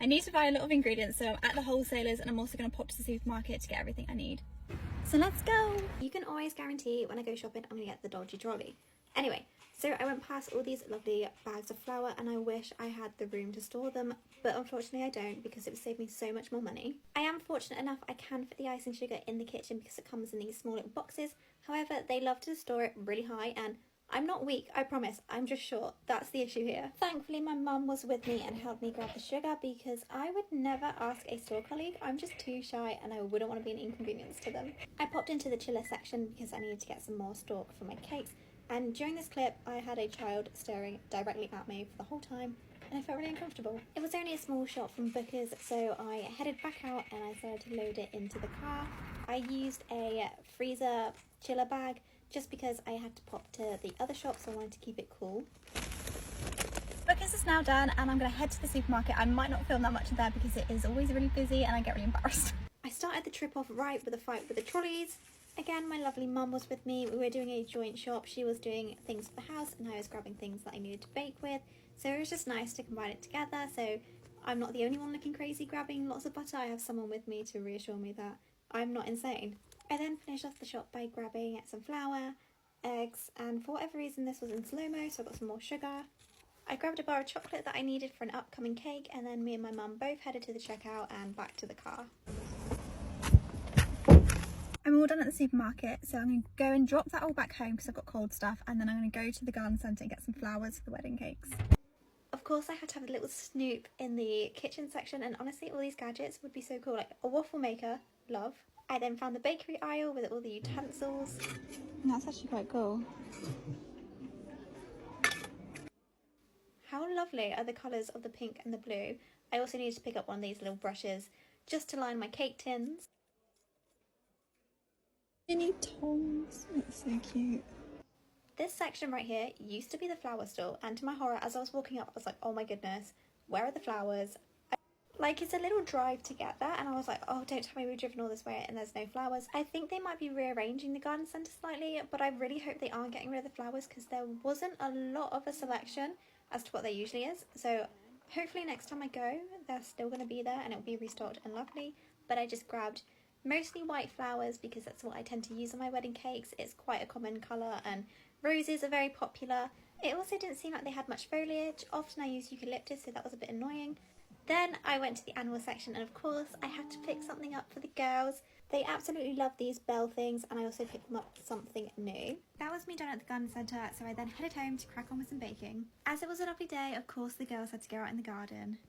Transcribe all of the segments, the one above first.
I need to buy a lot of ingredients, so I'm at the wholesalers and I'm also going to pop to the supermarket to get everything I need. So let's go! You can always guarantee when I go shopping I'm going to get the dodgy trolley. Anyway, so I went past all these lovely bags of flour and I wish I had the room to store them, but unfortunately I don't because it would save me so much more money. I am fortunate enough I can fit the icing sugar in the kitchen because it comes in these small little boxes. However, they love to store it really high and I'm not weak, I promise, I'm just short. That's the issue here. Thankfully, my mum was with me and helped me grab the sugar because I would never ask a store colleague. I'm just too shy and I wouldn't want to be an inconvenience to them. I popped into the chiller section because I needed to get some more stock for my cakes. And during this clip, I had a child staring directly at me for the whole time and I felt really uncomfortable. It was only a small shop from Booker's, so I headed back out and I started to load it into the car. I used a freezer chiller bag just because I had to pop to the other shop, so I wanted to keep it cool. Booker's is now done and I'm going to head to the supermarket. I might not film that much in there because it is always really busy and I get really embarrassed. I started the trip off right with a fight with the trolleys. Again, my lovely mum was with me. We were doing a joint shop. She was doing things for the house and I was grabbing things that I needed to bake with. So it was just nice to combine it together. So I'm not the only one looking crazy grabbing lots of butter. I have someone with me to reassure me that I'm not insane. I then finished off the shop by grabbing some flour, eggs, and for whatever reason this was in slow-mo, so I got some more sugar. I grabbed a bar of chocolate that I needed for an upcoming cake, and then me and my mum both headed to the checkout and back to the car. I'm all done at the supermarket, so I'm going to go and drop that all back home because I've got cold stuff, and then I'm going to go to the garden centre and get some flowers for the wedding cakes. Of course I had to have a little snoop in the kitchen section, and honestly all these gadgets would be so cool, like a waffle maker, love. I then found the bakery aisle with all the utensils. And that's actually quite cool. How lovely are the colours of the pink and the blue. I also needed to pick up one of these little brushes just to line my cake tins. Mini tongs, that's so cute. This section right here used to be the flower store, and to my horror, as I was walking up, I was like, oh my goodness, where are the flowers? Like, it's a little drive to get there, and I was like, oh, don't tell me we've driven all this way and there's no flowers. I think they might be rearranging the garden centre slightly, but I really hope they aren't getting rid of the flowers because there wasn't a lot of a selection as to what there usually is. So hopefully next time I go, they're still going to be there and it'll be restocked and lovely. But I just grabbed mostly white flowers because that's what I tend to use on my wedding cakes. It's quite a common colour and roses are very popular. It also didn't seem like they had much foliage. Often I use eucalyptus, so that was a bit annoying. Then I went to the animal section and of course I had to pick something up for the girls. They absolutely love these bell things and I also picked them up for something new. That was me done at the garden centre, so I then headed home to crack on with some baking. As it was a lovely day, of course the girls had to go out in the garden.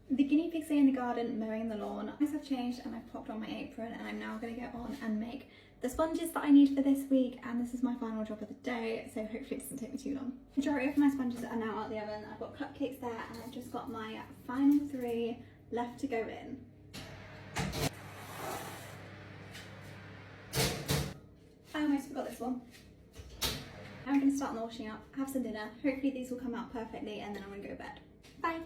The guinea pigs are in the garden mowing the lawn. Things have changed and I've popped on my apron and I'm now going to get on and make the sponges that I need for this week, and this is my final job of the day, so hopefully it doesn't take me too long. Majority of my sponges are now out of the oven. I've got cupcakes there and I've just got my final 3 left to go in. I almost forgot this one. I'm going to start the washing up, have some dinner, hopefully these will come out perfectly and then I'm going to go to bed. Bye!